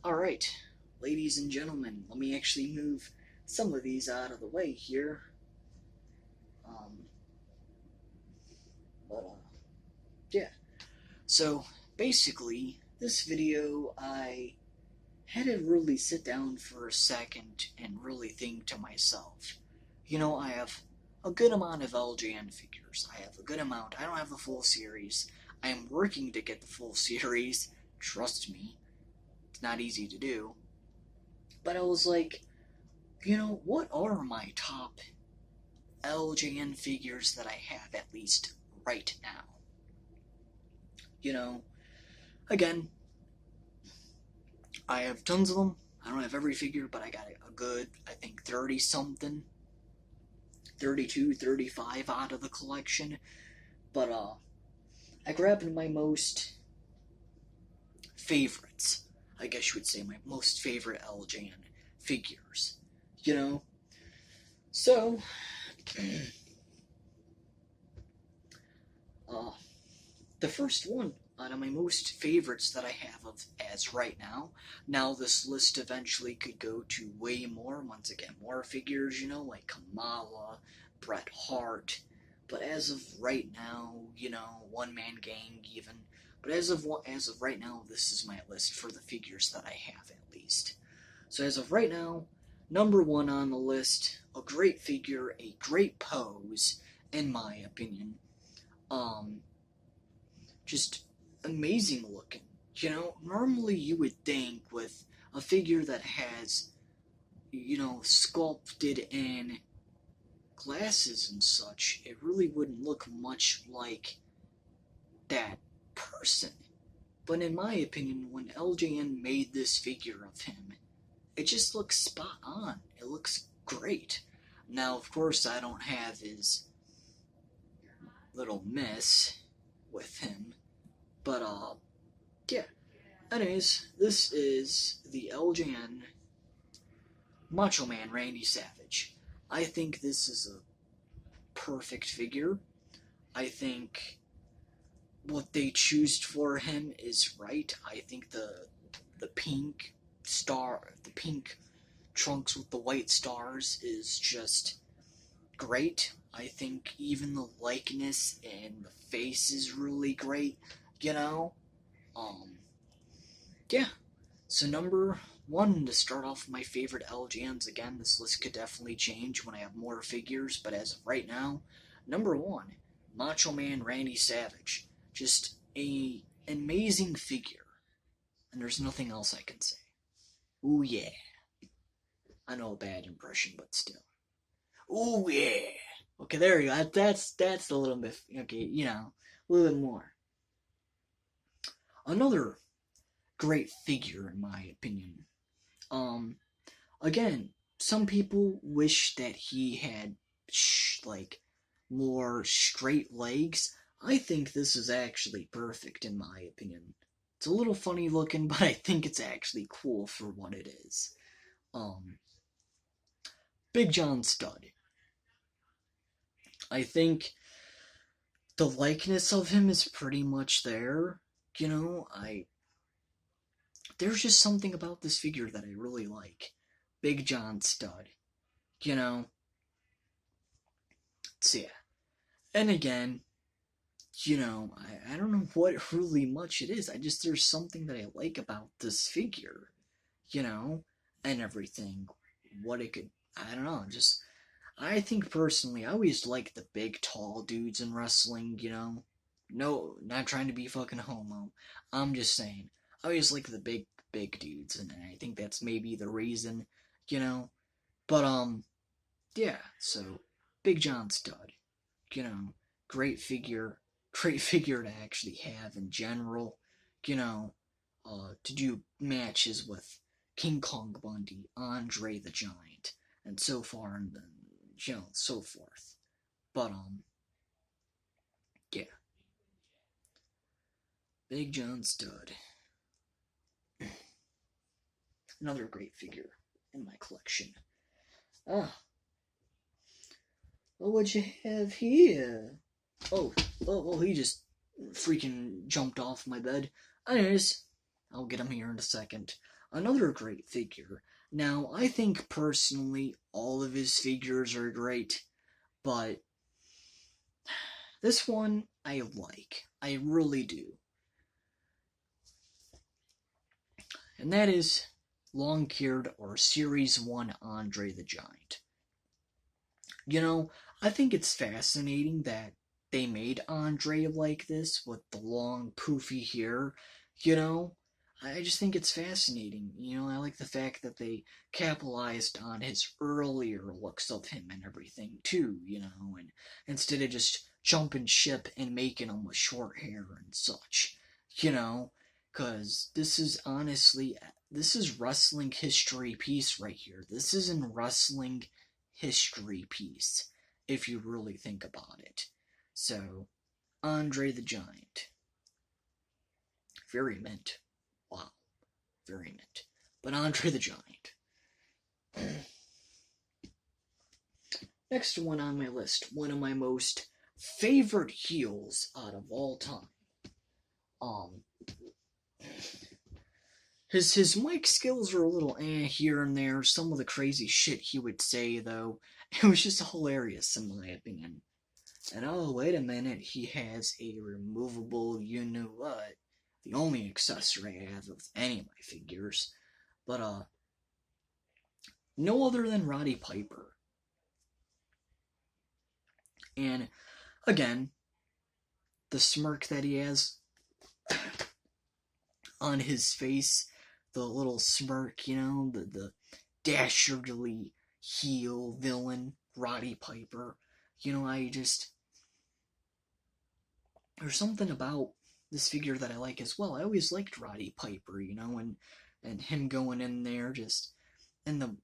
Alright, ladies and gentlemen, let me actually move some of these out of the way here. Um, yeah. So, basically, this video, I had to really sit down for a second and really think to myself. I have a good amount of LJN figures. I have a good amount. I don't have the full series. I am working to get the full series. Trust me, it's not easy to do. But I was like, what are my top LJN figures that I have, at least right now? Again, I have tons of them. I don't have every figure, but I got a good, I think, 30 something, 32, 35 out of the collection. But I grabbed my most favorites, I guess you would say, my most favorite LJN figures. So the first one out of my most favorites that I have of as right now this list eventually could go to way more, once again, more figures, like Kamala, Bret Hart, but as of right now, One Man Gang even, but as of right now, this is my list for the figures that I have, at least. So as of right now, number one on the list, a great figure, a great pose, in my opinion. Just amazing looking. Normally you would think with a figure that has, sculpted in glasses and such, it really wouldn't look much like that person. But in my opinion, when LJN made this figure of him, it just looks spot on. It looks great. Now, of course, I don't have his little miss with him, but yeah. Anyways, this is the LJN Macho Man Randy Savage. I think this is a perfect figure. I think what they choose for him is right. I think the pink the pink trunks with the white stars is just great. I think even the likeness and the face is really great, yeah. So number one, to start off my favorite LJNs, again, this list could definitely change when I have more figures, but as of right now, number one, Macho Man Randy Savage. Just an amazing figure. And there's nothing else I can say. Ooh yeah. I know a bad impression, but still. Ooh yeah. Okay, there you go. That's a little bit, okay, a little bit more. Another great figure, in my opinion. Again, some people wish that he had more straight legs. I think this is actually perfect, in my opinion. It's a little funny looking, but I think it's actually cool for what it is. Big John Studd. I think the likeness of him is pretty much there. There's just something about this figure that I really like. Big John Studd. So yeah. And again, I don't know what really much it is. There's something that I like about this figure, and everything. What it could, I don't know, I think personally, I always like the big, tall dudes in wrestling, No, not trying to be fucking homo. I'm just saying, I always like the big dudes, and I think that's maybe the reason, But, yeah, so, Big John Studd, great figure to actually have in general, to do matches with King Kong Bundy, Andre the Giant, and so far, and then, so forth. But, yeah. Big John Studd. Another great figure in my collection. Ah. What you have here? Oh, he just freaking jumped off my bed. Anyways, I'll get him here in a second. Another great figure. Now, I think personally all of his figures are great, but this one I like. I really do. And that is long-cured or Series 1 Andre the Giant. You know, I think it's fascinating that they made Andre like this with the long, poofy hair. You know, I just think it's fascinating. You know, I like the fact that they capitalized on his earlier looks of him and everything, too, you know, and instead of just jumping ship and making him with short hair and such, you know, because this is honestly, this is wrestling history piece right here. This isn't wrestling history piece, if you really think about it. So, Andre the Giant. Very mint. Wow. Very mint. But Andre the Giant. Next one on my list, one of my most favorite heels out of all time. His mic skills are a little here and there. Some of the crazy shit he would say, though, it was just hilarious in my opinion. And oh, wait a minute, he has a removable you-know-what. The only accessory I have of any of my figures. But, no other than Roddy Piper. And, again, the smirk that he has on his face, the little smirk, you know, the dastardly heel villain, Roddy Piper. You know, there's something about this figure that I like as well. I always liked Roddy Piper, you know, and him going in there just in the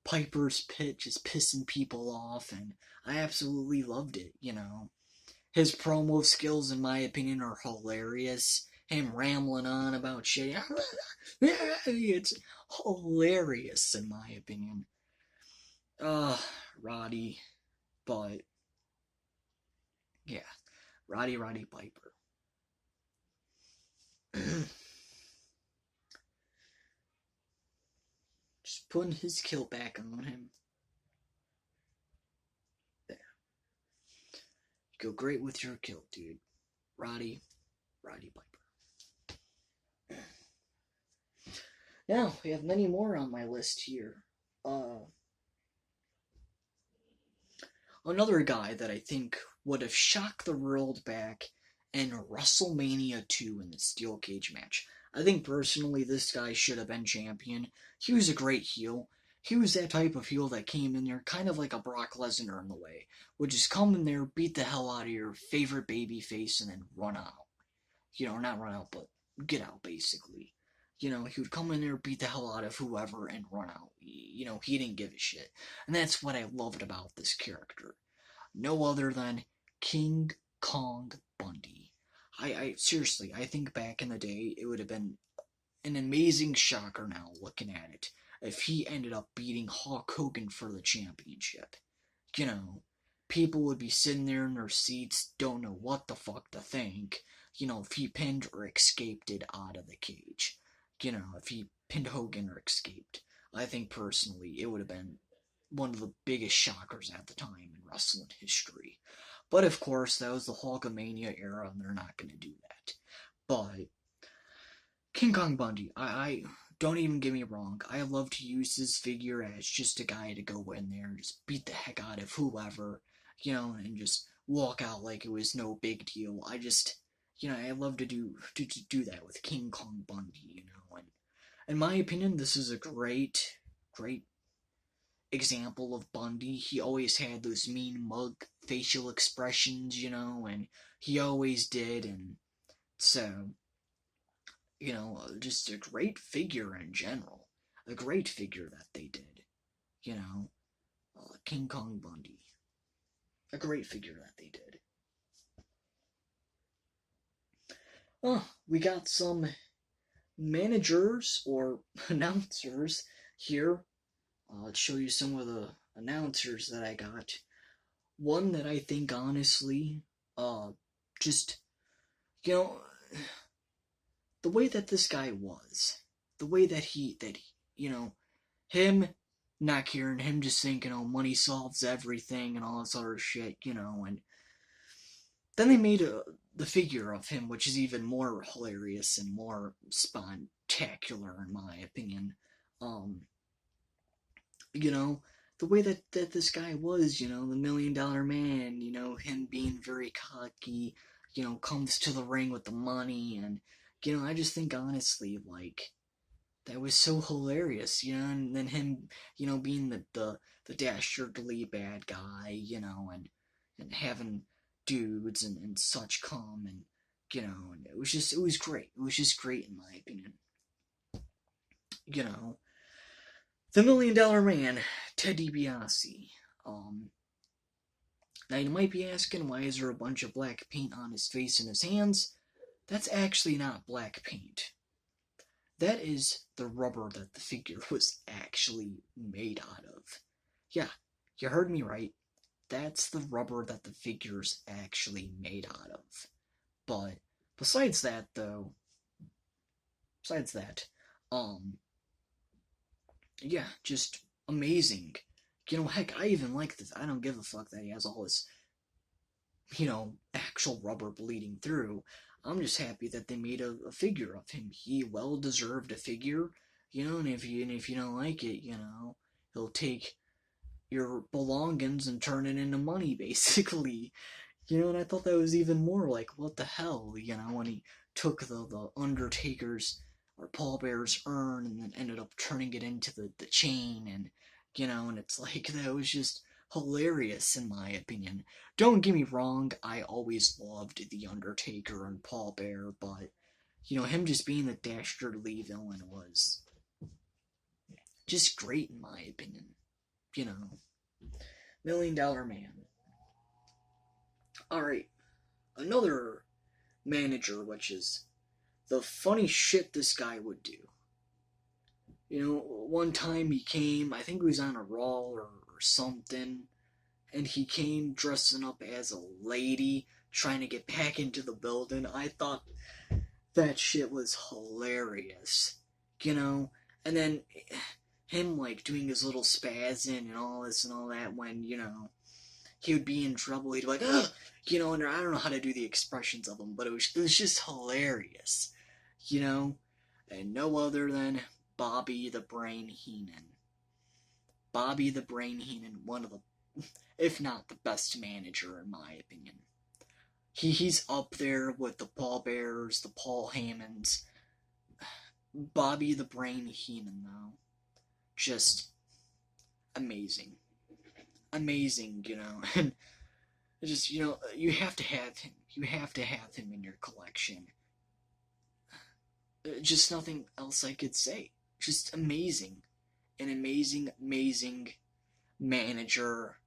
Piper's pit just pissing people off, and I absolutely loved it, you know. His promo skills, in my opinion, are hilarious. Him rambling on about shit. It's hilarious, in my opinion. Roddy. But, yeah. Roddy Piper. Just putting his kilt back on him. There. You go great with your kilt, dude. Roddy Piper. Now, we have many more on my list here. Another guy that I think would have shocked the world back in WrestleMania 2 in the Steel Cage match. I think personally this guy should have been champion. He was a great heel. He was that type of heel that came in there kind of like a Brock Lesnar in the way. Would just come in there, beat the hell out of your favorite baby face, and then run out. You know, not run out, but get out, basically. You know, he would come in there, beat the hell out of whoever, and run out. You know, he didn't give a shit. And that's what I loved about this character. No other than King Kong Bundy. I seriously, I think back in the day, it would have been an amazing shocker now, looking at it, if he ended up beating Hulk Hogan for the championship. You know, people would be sitting there in their seats, don't know what the fuck to think, you know, if he pinned or escaped it out of the cage. You know, if he pinned Hogan or escaped. I think personally it would have been one of the biggest shockers at the time in wrestling history. But of course, that was the Hulkamania era, and they're not going to do that. But King Kong Bundy, I don't even get me wrong. I love to use his figure as just a guy to go in there and just beat the heck out of whoever, you know, and just walk out like it was no big deal. I just, you know, I love to do that with King Kong Bundy, you know. And in my opinion, this is a great example of Bundy. He always had those mean mug facial expressions, you know, and he always did. And so, you know, just a great figure in general. A great figure that they did, you know. King Kong Bundy. A great figure that they did. We got some managers or announcers here. Let's show you some of the announcers that I got. One that I think honestly, just, you know, the way that this guy was, the way that you know, him not caring, him just thinking, oh, money solves everything and all this other shit, you know, and then they made the figure of him, which is even more hilarious and more spectacular, in my opinion. Um, you know, the way that this guy was, you know, the $1 million man, you know, him being very cocky, you know, comes to the ring with the money, and, you know, I just think honestly, like, that was so hilarious, you know, and then him, you know, being the dastardly bad guy, you know, and having dudes and such come, and, you know, and it was great. It was just great in my opinion. You know, the $1 million Man, Ted DiBiase. Now you might be asking, why is there a bunch of black paint on his face and his hands? That's actually not black paint. That is the rubber that the figure was actually made out of. Yeah, you heard me right. That's the rubber that the figure's actually made out of. But besides that, though, besides that, um, yeah, just amazing. You know, heck, I even like this. I don't give a fuck that he has all this, you know, actual rubber bleeding through. I'm just happy that they made a figure of him. He well deserved a figure, you know, and if you don't like it, you know, he'll take your belongings and turn it into money, basically. You know, and I thought that was even more like, what the hell, you know, when he took the Undertaker's or Paul Bear's urn and then ended up turning it into the chain, and, you know, and it's like, that was just hilarious in my opinion. Don't get me wrong, I always loved The Undertaker and Paul Bear, but, you know, him just being the dastardly villain was just great in my opinion. You know, $1 million Man. Alright, another manager, which is the funny shit this guy would do. You know, one time he came, I think he was on a Raw or something, and he came dressing up as a lady trying to get back into the building. I thought that shit was hilarious, you know? And then him, like, doing his little spazzing and all this and all that when, you know, he would be in trouble. He'd be like, ugh! You know, and I don't know how to do the expressions of him, but it was just hilarious, you know? And no other than Bobby the Brain Heenan. Bobby the Brain Heenan, one of the, if not the best manager in my opinion. He's up there with the Paul Bears, the Paul Hammonds. Bobby the Brain Heenan, though, just amazing. Amazing, you know, and just, you know, you have to have him. You have to have him in your collection. Just nothing else I could say. Just amazing. An amazing, amazing manager.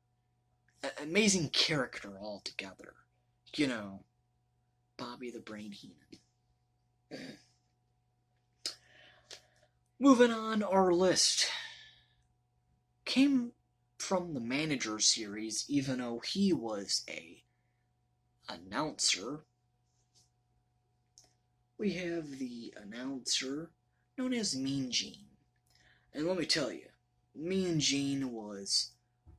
Amazing character altogether. You know, Bobby the Brain Heenan. Moving on our list. Came from the manager series, even though he was a announcer. We have the announcer known as Mean Gene. And let me tell you, Mean Gene was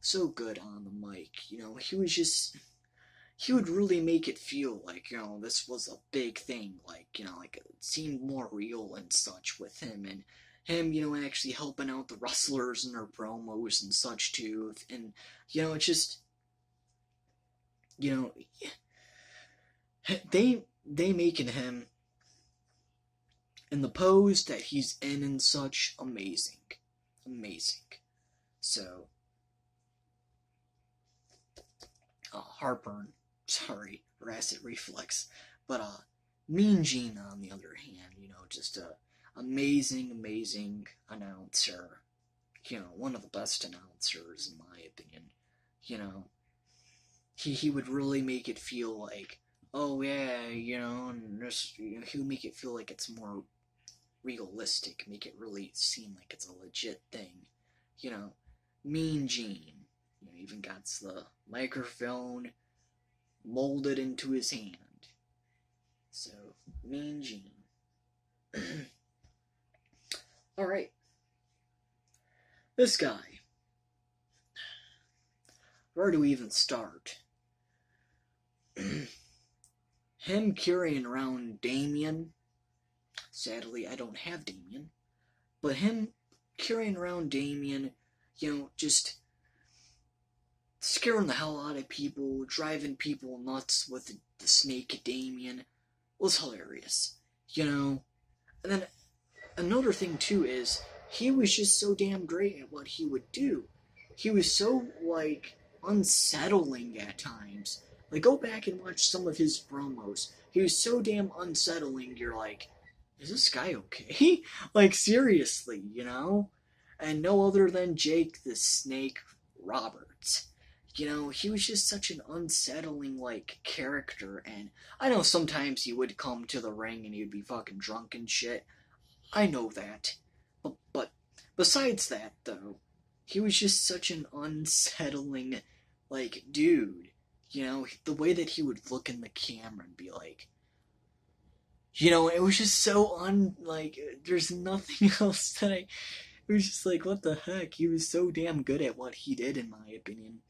so good on the mic. You know, he would really make it feel like, you know, this was a big thing. Like, you know, like it seemed more real and such with him. And him, you know, actually helping out the wrestlers in their promos and such too. And, you know, it's just, you know, they making him and the pose that he's in and such, amazing. Amazing. So, heartburn, sorry, or acid reflux. But, Mean Gene, on the other hand, you know, just a amazing, amazing announcer. You know, one of the best announcers, in my opinion. You know, he would really make it feel like, oh yeah, you know, and just, you know, he would make it feel like it's more realistic, make it really seem like it's a legit thing. You know, Mean Gene, you know, even got the microphone molded into his hand. So, Mean Gene. Alright. This guy. Where do we even start? Him carrying around Damien. Sadly, I don't have Damien. But him carrying around Damien, just scaring the hell out of people, driving people nuts with the snake Damien, was hilarious. And then another thing too is, he was just so damn great at what he would do. He was so, unsettling at times. Go back and watch some of his promos. He was so damn unsettling, you're like, is this guy okay? Seriously, And no other than Jake the Snake Roberts. He was just such an unsettling, character, and I know sometimes he would come to the ring and he would be fucking drunk and shit. I know that. But besides that, though, he was just such an unsettling, dude. The way that he would look in the camera and be like, it was just so there's nothing else that it was just what the heck? He was so damn good at what he did, in my opinion.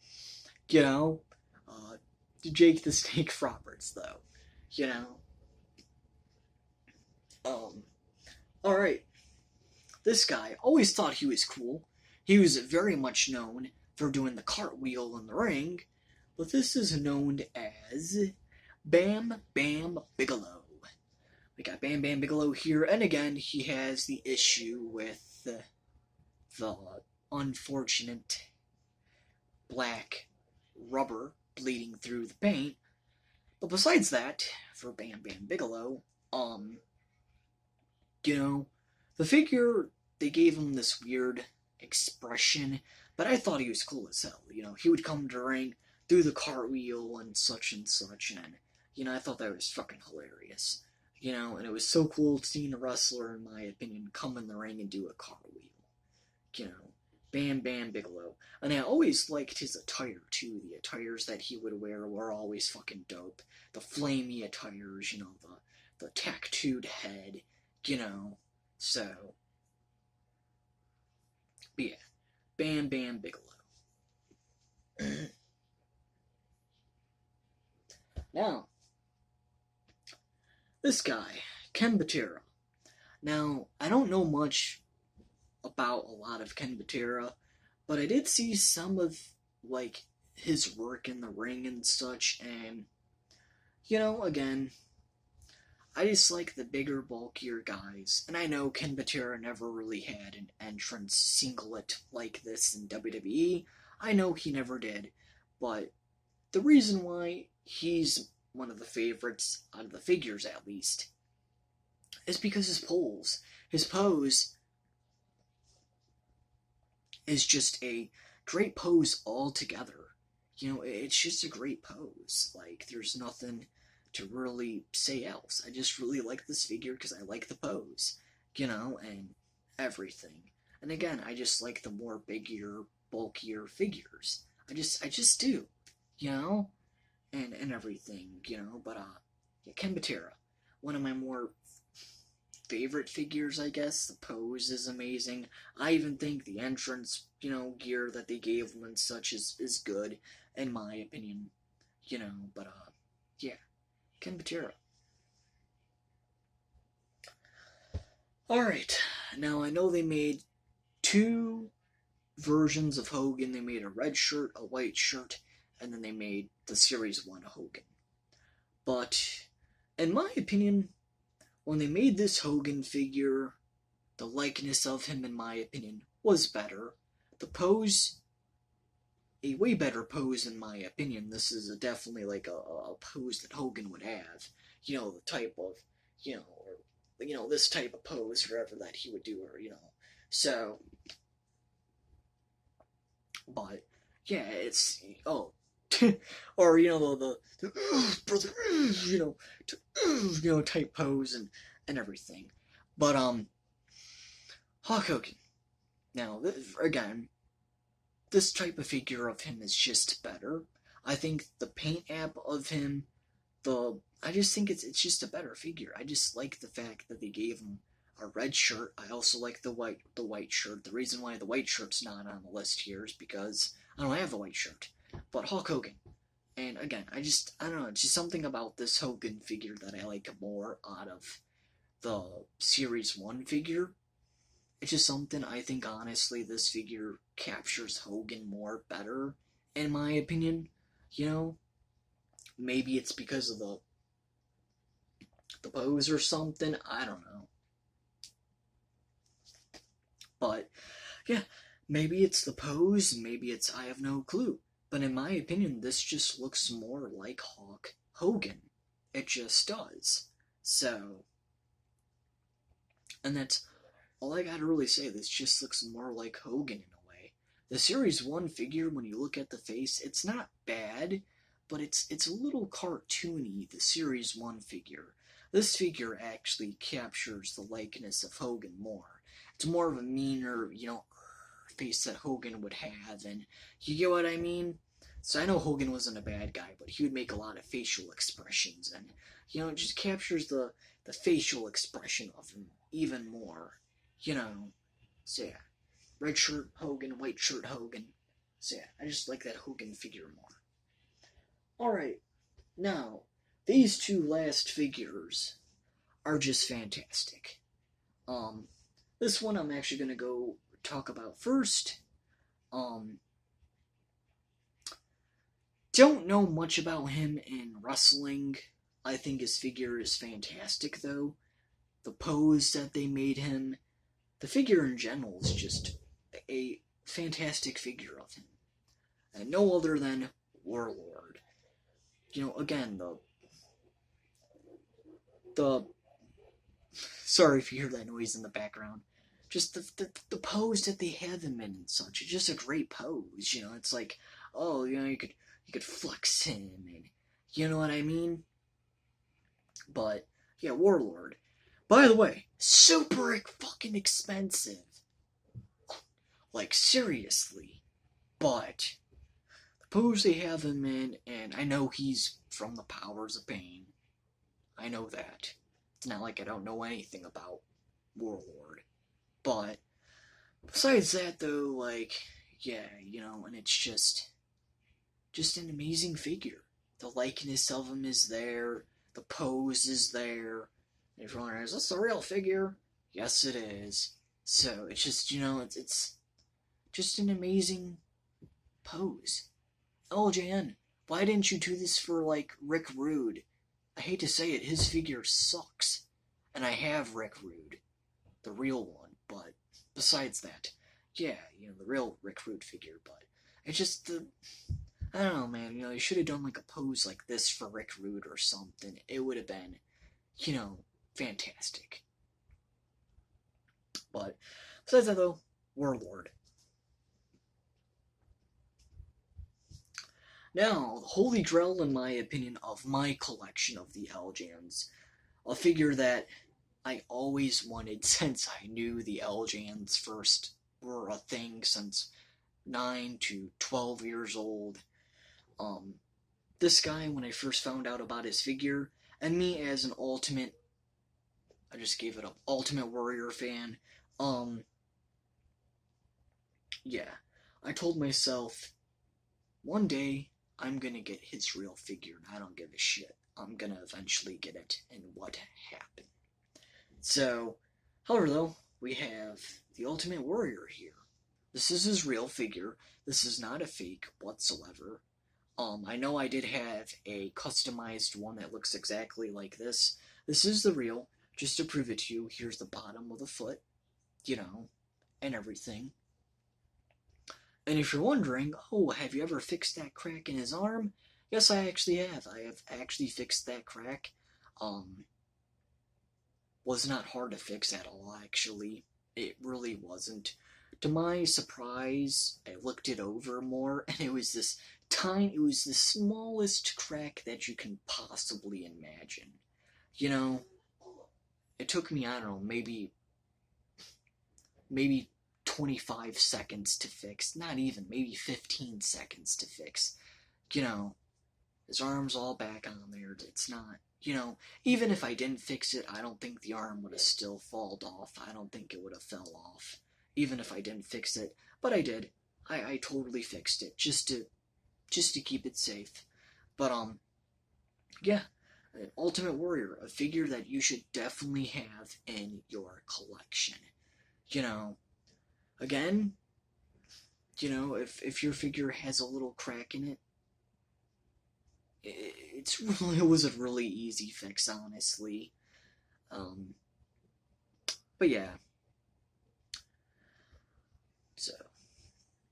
Jake the Snake Roberts, though. Alright. This guy, always thought he was cool. He was very much known for doing the cartwheel in the ring, but this is known as Bam Bam Bigelow. We got Bam Bam Bigelow here, and again, he has the issue with the unfortunate black rubber bleeding through the paint. But besides that, for Bam Bam Bigelow, the figure, they gave him this weird expression, but I thought he was cool as hell. He would come to the ring, do the cartwheel and such, and, I thought that was fucking hilarious. And it was so cool seeing a wrestler, in my opinion, come in the ring and do a cartwheel. Bam Bam Bigelow. And I always liked his attire, too. The attires that he would wear were always fucking dope. The flamey attires, the tattooed head, So, but yeah, Bam Bam Bigelow. Now, this guy, Ken Patera. Now, I don't know much about a lot of Ken Patera, but I did see some of, his work in the ring and such, and, again, I just like the bigger, bulkier guys, and I know Ken Patera never really had an entrance singlet like this in WWE. I know he never did, but the reason why he's one of the favorites out of the figures, at least, is because his pose is just a great pose altogether. It's just a great pose. There's nothing to really say else. I just really like this figure because I like the pose, and everything. And again, I just like the more bigger, bulkier figures. I just do, and everything, but, yeah, Ken Patera, one of my more favorite figures, I guess. The pose is amazing. I even think the entrance, gear that they gave him and such is good, in my opinion, but, yeah, Ken Patera. Alright, now I know they made 2 versions of Hogan. They made a red shirt, a white shirt, and then they made the Series 1 Hogan. But, in my opinion, when they made this Hogan figure, the likeness of him, in my opinion, was better. The pose, a way better pose, in my opinion. This is definitely a pose that Hogan would have. The type of, this type of pose, whatever that he would do, or, So, but, yeah, it's, or, the brother, type pose and everything. But, Hulk Hogan. Now, again, this type of figure of him is just better. I think the paint app of him, I just think it's just a better figure. I just like the fact that they gave him a red shirt. I also like the white shirt. The reason why the white shirt's not on the list here is because I don't have the white shirt. But Hulk Hogan. And again, I don't know, it's just something about this Hogan figure that I like more out of the Series 1 figure. It's just something I think, honestly, this figure captures Hogan more better, in my opinion. You know, maybe it's because of the pose or something, I don't know. But, yeah, maybe it's the pose, maybe it's, I have no clue. But in my opinion, this just looks more like Hulk Hogan. It just does. So, and that's all I gotta really say. This just looks more like Hogan in a way. The Series 1 figure, when you look at the face, it's not bad, but it's a little cartoony, the Series 1 figure. This figure actually captures the likeness of Hogan more. It's more of a meaner, face that Hogan would have, and you get what I mean? So I know Hogan wasn't a bad guy, but he would make a lot of facial expressions, and, it just captures the facial expression of him even more, So yeah, red shirt Hogan, white shirt Hogan. So yeah, I just like that Hogan figure more. Alright, now, these two last figures are just fantastic. This one I'm actually gonna go talk about first. Don't know much about him in wrestling. I think his figure is fantastic, though. The pose that they made him, the figure in general is just a fantastic figure of him. And no other than Warlord. Again, the sorry if you hear that noise in the background. Just the pose that they have him in and such. It's just a great pose, It's like, oh, you could flex him, and you know what I mean? But, yeah, Warlord. By the way, super fucking expensive. Like, seriously. But, the pose they have him in, and I know he's from the Powers of Pain. I know that. It's not like I don't know anything about Warlord. But, besides that, though, like, yeah, and it's just an amazing figure. The likeness of him is there. The pose is there. And if you're wondering, is this the real figure? Yes, it is. So, it's just, it's just an amazing pose. LJN, why didn't you do this for, like, Rick Rude? I hate to say it, his figure sucks. And I have Rick Rude, the real one, but besides that, yeah, the real Rick Rude figure, but it's just I don't know, man, you should have done, like, a pose like this for Rick Rude or something. It would have been, fantastic. But, besides that, though, Warlord. Now, the holy grail, in my opinion, of my collection of the LJNs, a figure that I always wanted since I knew the LJNs first were a thing, since 9 to 12 years old. This guy, when I first found out about his figure, and me as an Ultimate, I just gave it up, Ultimate Warrior fan, yeah, I told myself, one day, I'm gonna get his real figure, and I don't give a shit. I'm gonna eventually get it, and what happened? So, however, though, we have the Ultimate Warrior here. This is his real figure. This is not a fake whatsoever. I know I did have a customized one that looks exactly like this. This is the real. Just to prove it to you, here's the bottom of the foot, and everything. And if you're wondering, oh, have you ever fixed that crack in his arm? Yes, I actually have. I have actually fixed that crack. Was not hard to fix at all, actually. It really wasn't. To my surprise, I looked it over more, and it was the smallest crack that you can possibly imagine. It took me, I don't know, maybe 25 seconds to fix. Not even, maybe 15 seconds to fix. His arm's all back on there. It's not, even if I didn't fix it, I don't think the arm would have still fallen off. I don't think it would have fell off, even if I didn't fix it. But I did. I totally fixed it just to keep it safe. But yeah, Ultimate Warrior, a figure that you should definitely have in your collection. You know, again, if your figure has a little crack in it, it was a really easy fix, honestly. But yeah. So,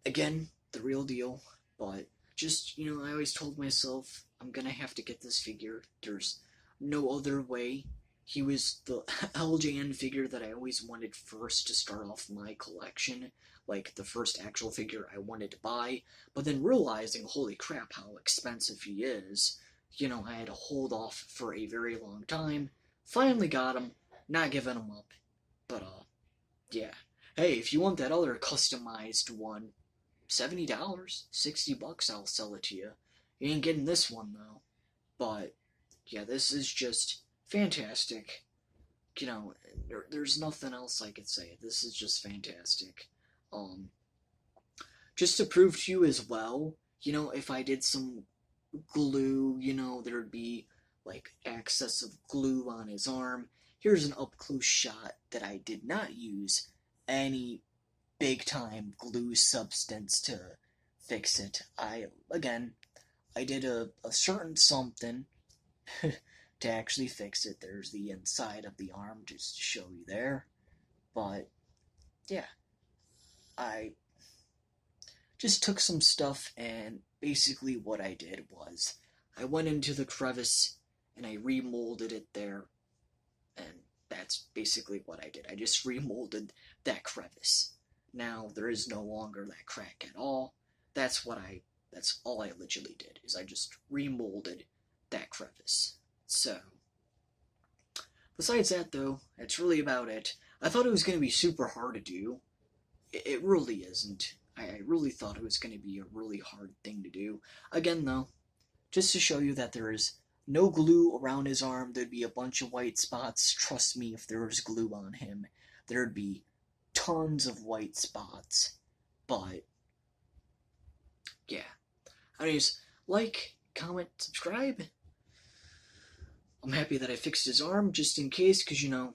again, the real deal. But just, I always told myself I'm gonna have to get this figure. There's no other way. He was the LJN figure that I always wanted first to start off my collection. Like, the first actual figure I wanted to buy. But then realizing, holy crap, how expensive he is, I had to hold off for a very long time. Finally got him. Not giving him up. But, yeah. Hey, if you want that other customized one, $70, $60, I'll sell it to you. You ain't getting this one, though. But, yeah, this is just fantastic. There's nothing else I could say. This is just fantastic. Just to prove to you as well, if I did some glue, there'd be, like, excess of glue on his arm. Here's an up-close shot that I did not use any big-time glue substance to fix it. I did a certain something to actually fix it. There's the inside of the arm, just to show you there. But, yeah, I just took some stuff, and basically what I did was I went into the crevice and I remolded it there, and that's basically what I did. I just remolded that crevice. Now there is no longer that crack at all. That's all I literally did, is I just remolded that crevice. So, besides that though, that's really about it. I thought it was going to be super hard to do. It really isn't. I really thought it was going to be a really hard thing to do. Again though, just to show you that there is no glue around his arm, there'd be a bunch of white spots. Trust me, if there was glue on him, there'd be tons of white spots. But, yeah. Anyways, like, comment, subscribe. I'm happy that I fixed his arm, just in case, because, who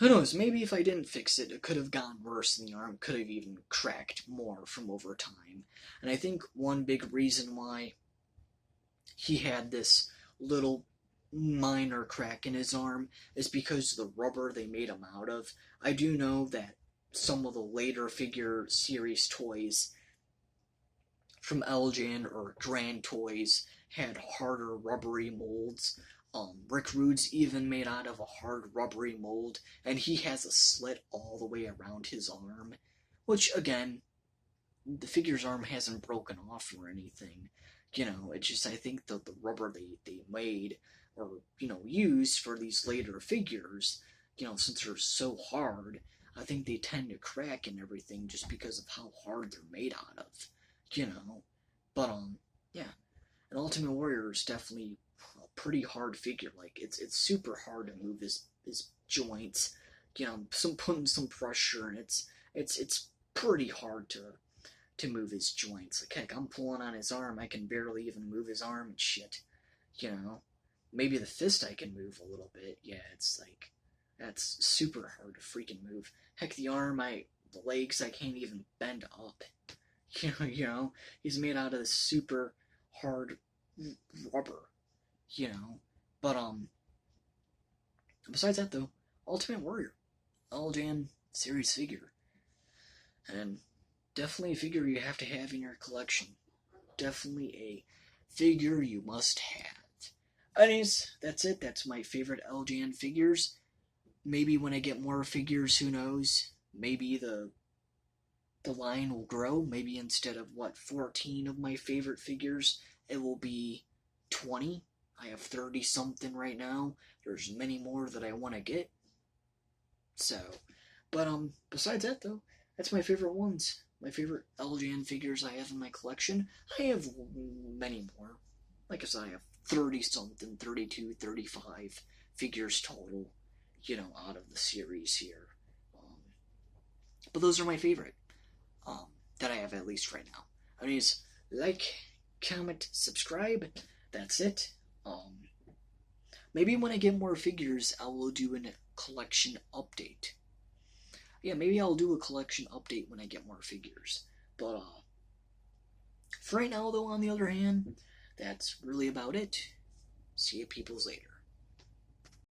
knows, maybe if I didn't fix it, it could have gone worse, and the arm could have even cracked more from over time. And I think one big reason why he had this little minor crack in his arm is because the rubber they made him out of. I do know that some of the later figure series toys from LJN or Grand Toys had harder rubbery molds. Rick Rude's even made out of a hard rubbery mold, and he has a slit all the way around his arm, which, again, the figure's arm hasn't broken off or anything. It's just, I think the rubber they made, or, used for these later figures, since they're so hard, I think they tend to crack and everything just because of how hard they're made out of, But, yeah. And Ultimate Warrior is definitely a pretty hard figure. Like, it's super hard to move his joints, putting some pressure, and it's pretty hard to move his joints. Like, heck, I'm pulling on his arm, I can barely even move his arm and shit, Maybe the fist I can move a little bit. Yeah, it's like, that's super hard to freaking move. Heck, the arm, the legs, I can't even bend up. He's made out of this super hard rubber, But, besides that, though, Ultimate Warrior, LJN series figure. And definitely a figure you have to have in your collection. Definitely a figure you must have. Anyways, that's it. That's my favorite LJN figures. Maybe when I get more figures, who knows? Maybe the line will grow. Maybe instead of, 14 of my favorite figures, it will be 20. I have 30-something right now. There's many more that I want to get. So, but, besides that, though, that's my favorite ones. My favorite LJN figures I have in my collection. I have many more. Like I said, I have 30 something, 32, 35 figures total, out of the series here. But those are my favorite that I have at least right now. Anyways, like, comment, subscribe. That's it. Maybe when I get more figures, I will do a collection update. Yeah, maybe I'll do a collection update when I get more figures. But for right now, though, on the other hand, that's really about it. See you peoples later.